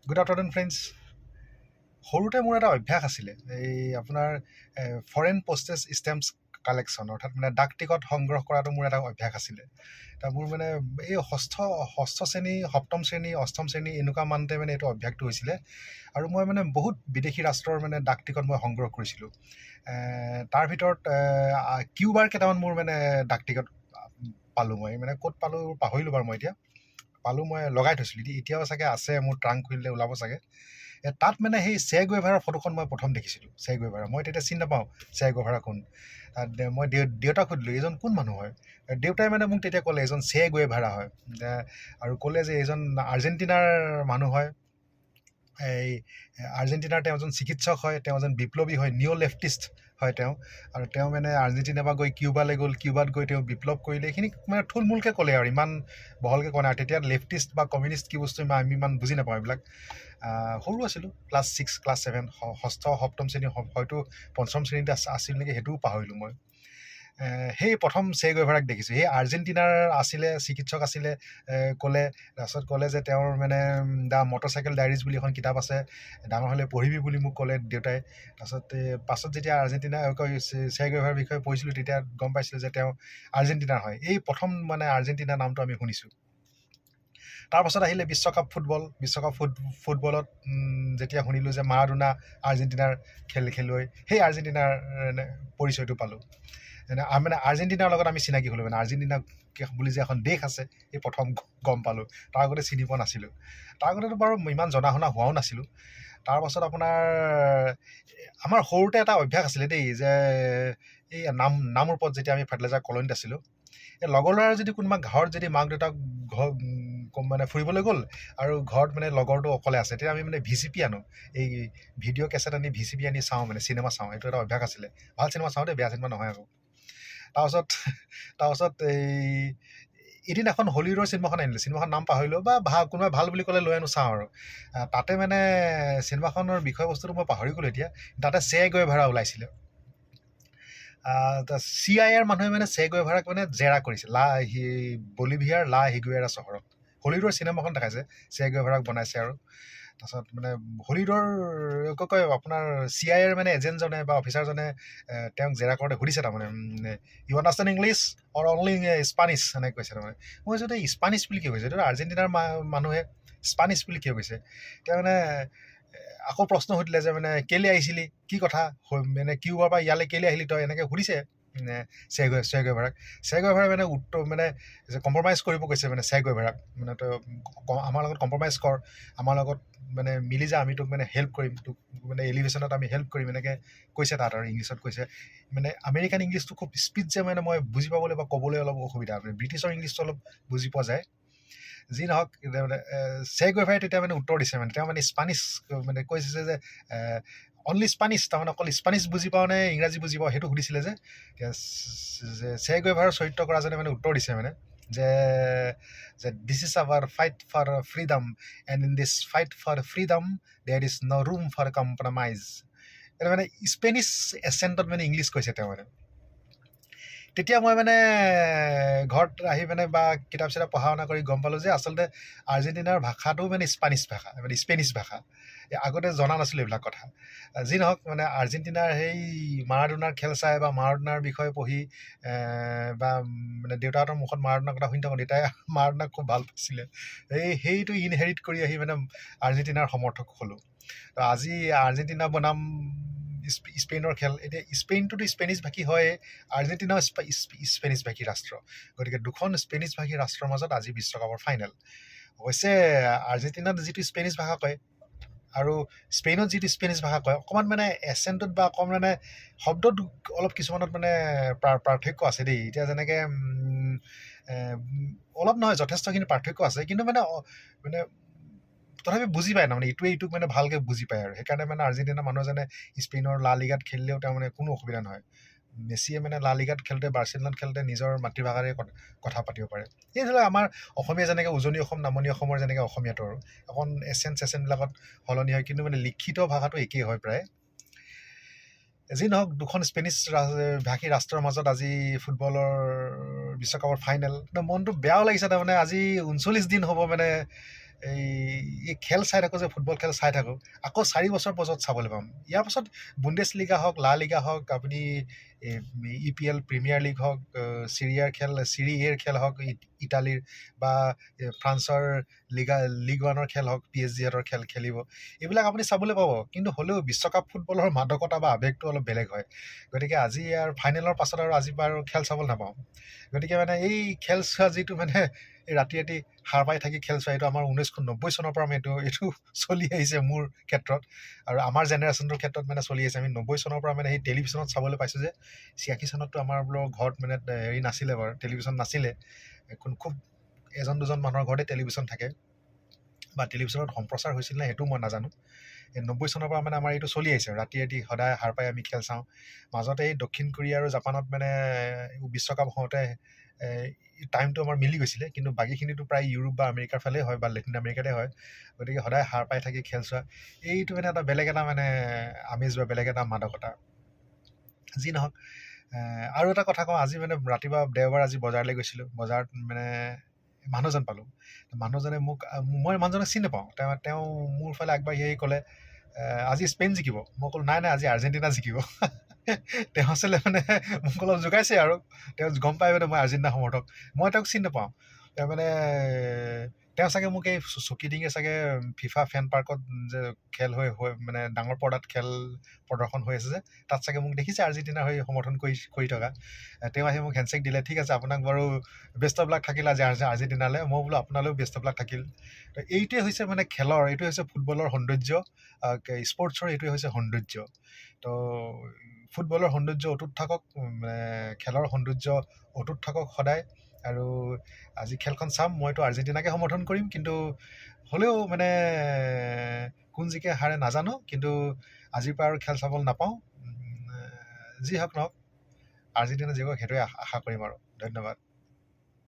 Good afternoon friends. সৰুতে মোৰ এটা অভ্যাস আছিলে, এই আপোনাৰ ফৰেন পষ্টেজ ষ্টেম্পছ কালেকশ্যন, অৰ্থাৎ মানে ডাক টিকট সংগ্ৰহ কৰাটো মোৰ এটা অভ্যাস আছিলে। মোৰ মানে এই ষষ্ঠ শ্ৰেণী, সপ্তম শ্ৰেণী, অষ্টম শ্ৰেণী এনেকুৱা মানতে মানে এইটো অভ্যাসটো হৈছিলে। আৰু মই মানে বহুত বিদেশী ৰাষ্ট্ৰৰ মানে ডাক টিকট মই সংগ্ৰহ কৰিছিলোঁ। তাৰ ভিতৰত কিউবাৰ কেইটামান মোৰ মানে ডাক টিকট পালোঁ। মই মানে ক'ত পালোঁ পাহৰিলোঁ বাৰু, মই এতিয়া পালোঁ, মই লগাই থৈছিলোঁ। এতিয়াও চাগে আছে, মোৰ ট্ৰাংক খুলিলে ওলাব চাগে। তাত মানে সেই চে গুয়েভাৰাৰ ফটোখন মই প্ৰথম দেখিছিলোঁ। চে গুয়েভাৰা, মই তেতিয়া চিনি নাপাওঁ চে গুয়েভাৰা কোন। মই দেউতাক সুধিলোঁ, এইজন কোন মানুহ হয়? দেউতাই মানে মোক তেতিয়া ক'লে এইজন চে গুয়েভাৰা হয়, আৰু ক'লে যে এইজন আৰ্জেণ্টিনাৰ মানুহ হয়। এই আৰ্জেণ্টিনাৰ তেওঁ এজন চিকিৎসক হয়, তেওঁ এজন বিপ্লৱী হয়, নিঅ' লেফটিষ্ট হয় তেওঁ। আৰু তেওঁ মানে আৰ্জেণ্টিনাৰ পৰা গৈ কিউবালৈ গ'ল, কিউবাত গৈ তেওঁ বিপ্লৱ কৰিলে। এইখিনি মানে থুলমূলকৈ ক'লে আৰু, ইমান বহলকৈ কোৱা নাই। আৰু তেতিয়া লেফটিষ্ট বা কমিউনিষ্ট কি বস্তু আমি ইমান বুজি নাপাওঁ এইবিলাক। সৰু আছিলোঁ, ক্লাছ 6, ক্লাছ 7, ষষ্ঠ সপ্তম শ্ৰেণী, হয়তো পঞ্চম শ্ৰেণীতে আছিল নেকি, সেইটোও পাহৰিলোঁ মই। সেই প্ৰথম চে গুয়েভাৰাক দেখিছোঁ। সেই আৰ্জেণ্টিনাৰ আছিলে, চিকিৎসক আছিলে। তাৰপিছত ক'লে যে তেওঁৰ মানে দ্য মটৰচাইকেল ডায়েৰিজ বুলি এখন কিতাপ আছে, ডাঙৰ হ'লে পঢ়িবি বুলি মোক ক'লে দেউতাই। পাছত যেতিয়া চে গুয়েভাৰাৰ বিষয়ে পঢ়িছিলোঁ, তেতিয়া গম পাইছিলোঁ যে তেওঁ আৰ্জেণ্টিনাৰ হয়। এই প্ৰথম মানে আৰ্জেণ্টিনা নামটো আমি শুনিছোঁ। তাৰপাছত আহিলে বিশ্বকাপ ফুটবলত যেতিয়া শুনিলোঁ যে মাৰাডোনা আৰ্জেণ্টিনাৰ খেলুৱৈ, সেই আৰ্জেণ্টিনাৰ পৰিচয়টো পালোঁ। মানে আৰ্জেণ্টিনাৰ লগত আমি চিনাকি হ'লোঁ। মানে আৰ্জেণ্টিনা বুলি যে এখন দেশ আছে, এই প্ৰথম গম পালোঁ। তাৰ আগতে চিনি পোৱা নাছিলোঁ। তাৰ আগতেতো বাৰু ইমান জনা শুনা হোৱাও নাছিলোঁ। তাৰপাছত আপোনাৰ আমাৰ সৰুতে এটা অভ্যাস আছিলে দেই, যে এই নামৰ ওপৰত যেতিয়া আমি ফাৰ্টিলাইজাৰ কলনীত আছিলোঁ, এই লগৰ ল'ৰাৰ যদি কোনোবা ঘৰত যদি মাক দেউতাক মানে ফুৰিবলৈ গ'ল আৰু ঘৰত মানে লগৰটো অকলে আছে, তেতিয়া আমি মানে VCP আনো, এই ভিডিঅ' কেছেট আনি VCP আনি চাওঁ, মানে চিনেমা চাওঁ। এইটো এটা অভ্যাস আছিলে। ভাল চিনেমা চাওঁ দেই, বেয়া চিনেমা নহয় আকৌ। তাৰপাছত এদিন এখন হলিউডৰ চিনেমাখন আনিলোঁ, চিনেমাখন নাম পাহৰিলোঁ, বা কোনোবাই ভাল বুলি ক'লে লৈ আনো, চাওঁ আৰু। তাতে মানে চিনেমাখনৰ বিষয়বস্তুটো মই পাহৰি গ'লোঁ এতিয়া। তাতে চে গুয়েভাৰা ওলাইছিলে। CIA মানুহে মানে চে গুয়েভাৰাক মানে জেৰা কৰিছে বলিভিয়াৰ লা হিগুয়েৰা চহৰত। হলিউডৰ চিনেমাখন দেখাইছে, চে গুয়েভাৰাক বনাইছে। আৰু তাৰপাছত মানে হলিউডৰ কয় আপোনাৰ CIA মানে এজেণ্টজনে বা অফিচাৰজনে তেওঁক জেৰা কৰোঁতে সুধিছে, তাৰমানে ইউ আণ্ডাৰষ্টেণ্ড ইংলিছ অৰ অনলি স্পানিছ, এনেকৈ কৈছে। তাৰমানে মই কৈছোঁ এই স্পানিছ বুলি কিয় কৈছে? এইটো আৰ্জেণ্টিনাৰ মানুহে স্পানিছ বুলি কিয় কৈছে? তেওঁ মানে আকৌ প্ৰশ্ন সুধিলে যে মানে কেলৈ আহিছিলি, কি কথা, মানে কিউবাৰ পৰা ইয়ালৈ কেলৈ আহিলি তই, এনেকৈ সুধিছে চে গুয়েভাৰাক। চে গুয়েভাৰাই মানে উত্তৰ মানে কম্প্ৰমাইজ কৰিব কৈছে, মানে চে গুয়েভাৰাক, মানে তই আমাৰ লগত কম্প্ৰমাইজ কৰ, আমাৰ লগত মানে মিলি যা, আমি তোক মানে হেল্প কৰিম, তোক মানে এলিভেশ্যনত আমি হেল্প কৰিম, এনেকৈ কৈছে তাত। আৰু ইংলিছত কৈছে। মানে আমেৰিকান ইংলিছটো খুব স্পীড যে, মানে মই বুজি পাবলৈ বা ক'বলৈ অলপ অসুবিধা। ব্ৰিটিছৰ ইংলিছটো অলপ বুজি পোৱা যায়। যি নহওক, চে গুয়েভাৰাই তেতিয়া মানে উত্তৰ দিছে, মানে তেওঁ মানে স্পানিছ মানে কৈছে যে অনলি স্পানিছ, তাৰমানে অকল স্পানিছ বুজি পাওঁ নে ইংৰাজী বুজি পাওঁ, সেইটো সুধিছিলে যে চে গুয়েভাৰাৰ চৰিত্ৰ কৰাজনে মানে উত্তৰ দিছে, মানে যে this is our fight for freedom, and in this fight for freedom there is no room for compromise. এটা মানে স্পেনিছ এচেণ্টত মানে ইংলিছ কৈছে তেওঁ। মানে তেতিয়া মই মানে ঘৰত আহি মানে বা কিতাপ চিতাপ পঢ়া শুনা কৰি গম পালোঁ যে আচলতে আৰ্জেণ্টিনাৰ ভাষাটো মানে স্পানিছ ভাষা, মানে স্পেনিছ ভাষা। আগতে জনা নাছিলোঁ এইবিলাক কথা। যি নহওক, মানে আৰ্জেণ্টিনাৰ সেই মাৰাডোনাৰ খেল চাই বা মাৰাডোনাৰ বিষয়ে পঢ়ি বা মানে দেউতাহঁতৰ মুখত মাৰাডোনাৰ কথা শুনি থাকোঁ, দেউতাই মাৰাডোনাক খুব ভাল পাইছিলে। সেইটো ইনহেৰিট কৰি আহি মানে আৰ্জেণ্টিনাৰ সমৰ্থক হ'লোঁ। আজি আৰ্জেণ্টিনা বনাম স্পেইনৰ খেল। এতিয়া স্পেইনটোতো স্পেনিছ ভাষী হয়, আৰ্জেণ্টিনাও স্পেনিছ ভাষী ৰাষ্ট্ৰ। গতিকে দুখন স্পেনিছ ভাষী ৰাষ্ট্ৰৰ মাজত আজি বিশ্বকাপৰ ফাইনেল। অৱশ্যে আৰ্জেণ্টিনাত যিটো স্পেনিছ ভাষা কয় আৰু স্পেইনত যিটো স্পেনিছ ভাষা কয়, অকণমান মানে এচেণ্টত বা অকণমান মানে শব্দত অলপ কিছুমানত মানে পাৰ্থক্য আছে দেই। এতিয়া যেনেকৈ অলপ নহয়, যথেষ্টখিনি পাৰ্থক্য আছে, কিন্তু মানে তথাপি বুজি পায়, তাৰমানে ইটোৱে ইটোক মানে ভালকৈ বুজি পায়। আৰু সেইকাৰণে মানে আৰ্জেণ্টিনাৰ মানুহজনে স্পেইনৰ লা লিগাত খেলিলেও তাৰ মানে কোনো অসুবিধা নহয়। মেছিয়ে মানে লা লিগাত খেলোঁতে, বাৰ্চিলোনাত খেলোঁতে নিজৰ মাতৃভাষাৰে কথা পাতিব পাৰে। এই ধৰি লওক আমাৰ অসমীয়া যেনেকৈ উজনি অসম নামনি অসমৰ যেনেকৈ অসমীয়াটো আৰু অকণ এচেণ্টবিলাকত সলনি হয়, কিন্তু মানে লিখিত ভাষাটো একেই হয় প্ৰায়। যি নহওক, দুখন স্পেনিছ ভাষী ৰাষ্ট্ৰৰ মাজত আজি ফুটবলৰ বিশ্বকাপৰ ফাইনেল। মনটো বেয়াও লাগিছে, তাৰমানে আজি 39 দিন হ'ব মানে এই এই খেল চাই থাকোঁ যে ফুটবল খেল চাই থাকোঁ, আকৌ 4 বছৰ পাছত চাবলৈ পাম। ইয়াৰ পাছত বুণ্ডেছ লিগা হওক, লা লিগা হওক, আপুনি EPL প্ৰিমিয়াৰ লীগ হওক, চিৰি এৰ খেল হওক ইটালীৰ, বা ফ্ৰান্সৰ লীগ 1ৰ খেল হওক, PSG খেল খেলিব, এইবিলাক আপুনি চাবলৈ পাব। কিন্তু হ'লেও বিশ্বকাপ ফুটবলৰ মাদকতা বা আৱেগটো অলপ বেলেগ হয়। গতিকে আজি আৰু ফাইনেলৰ পাছত আৰু আজিৰ পৰা আৰু খেল চাবলৈ নাপাওঁ। গতিকে মানে এই খেল চোৱা যিটো মানে এই ৰাতি ৰাতি সাৰ পাই থাকি খেল চোৱা, এইটো আমাৰ 1990 চনৰ পৰা আমি এইটো চলি আহিছে মোৰ ক্ষেত্ৰত, আৰু আমাৰ জেনেৰেশ্যনটোৰ ক্ষেত্ৰত মানে চলি আহিছে। আমি 90 চনৰ পৰা মানে সেই টেলিভিশ্যনত চাবলৈ পাইছোঁ যে 86 চনততো আমাৰ বোলো ঘৰত মানে হেৰি নাছিলে বাৰু, টেলিভিশ্যন নাছিলে। খুব এজন দুজন মানুহৰ ঘৰতে টেলিভিশ্যন থাকে, বা টেলিভিশ্যনত সম্প্ৰচাৰ হৈছিল নে সেইটো মই নাজানো। 90 চনৰ পৰা মানে আমাৰ এইটো চলি আহিছে, ৰাতি ৰাতি সদায় সাৰ পাই আমি খেল চাওঁ। মাজতে এই দক্ষিণ কোৰিয়া আৰু জাপানত মানে বিশ্বকাপ হওঁতে টাইমটো আমাৰ মিলি গৈছিলে, কিন্তু বাকীখিনিতো প্ৰায় ইউৰোপ বা আমেৰিকাৰ ফালেই হয়, বা লেটিন আমেৰিকাতে হয়। গতিকে সদায় সাৰ পাই থাকি খেল চোৱা, এইটো মানে এটা বেলেগ এটা মানে আমেজ বা বেলেগ এটা মাদকতা। যি নহওক, আৰু এটা কথা কওঁ, আজি মানে ৰাতিপুৱা দেওবাৰ, আজি বজাৰলৈ গৈছিলোঁ। বজাৰত মানে মানুহজন পালোঁ। মানুহজনে মই মানুহজনক চিনি নাপাওঁ। তেওঁ মোৰ ফালে আগবাঢ়ি আহি ক'লে, আজি স্পেইন জিকিব। মই ক'লোঁ নাই আজি আৰ্জেণ্টিনা জিকিব। তেওঁ আচলতে মানে মোক অলপ জোকাইছে আৰু, তেওঁ গম পাই মানে মই আৰ্জেণ্টিনা সমৰ্থক। মই তেওঁক চিনি নাপাওঁ। তেওঁ মানে তেওঁ চাগে মোক এই চকিডিঙে চাগে ফিফা ফেন পাৰ্কত যে খেল হৈ মানে ডাঙৰ পৰ্দাত খেল প্ৰদৰ্শন হৈ আছে যে, তাত চাগে মোক দেখিছে আৰ্জেণ্টিনাৰ হৈ সমৰ্থন কৰি থকা। তেওঁ আহি মোক হেণ্ডশ্বেক দিলে, ঠিক আছে আপোনাক বাৰু বেষ্ট অফ লাক থাকিল আজি আৰ্জেণ্টিনালৈ। মই বোলো আপোনালৈও বেষ্ট অফ লাক থাকিল। তো এইটোৱে হৈছে মানে খেলৰ, এইটোৱে হৈছে ফুটবলৰ সৌন্দৰ্য, স্পৰ্টছৰ এইটোৱে হৈছে সৌন্দৰ্য। তো ফুটবলৰ সৌন্দৰ্য অটুট থাকক, খেলৰ সৌন্দৰ্য অটুট থাকক সদায়। আৰু আজি খেলখন চাম, মইতো আৰ্জেণ্টিনাকে সমৰ্থন কৰিম, কিন্তু হ'লেও মানে কোন জিকে হাৰে নাজানো, কিন্তু আজিৰ পৰা আৰু খেল চাবলৈ নাপাওঁ। যি হওক নহওক, আৰ্জেণ্টিনা জিকক সেইটোৱে আশা কৰিম আৰু। ধন্যবাদ।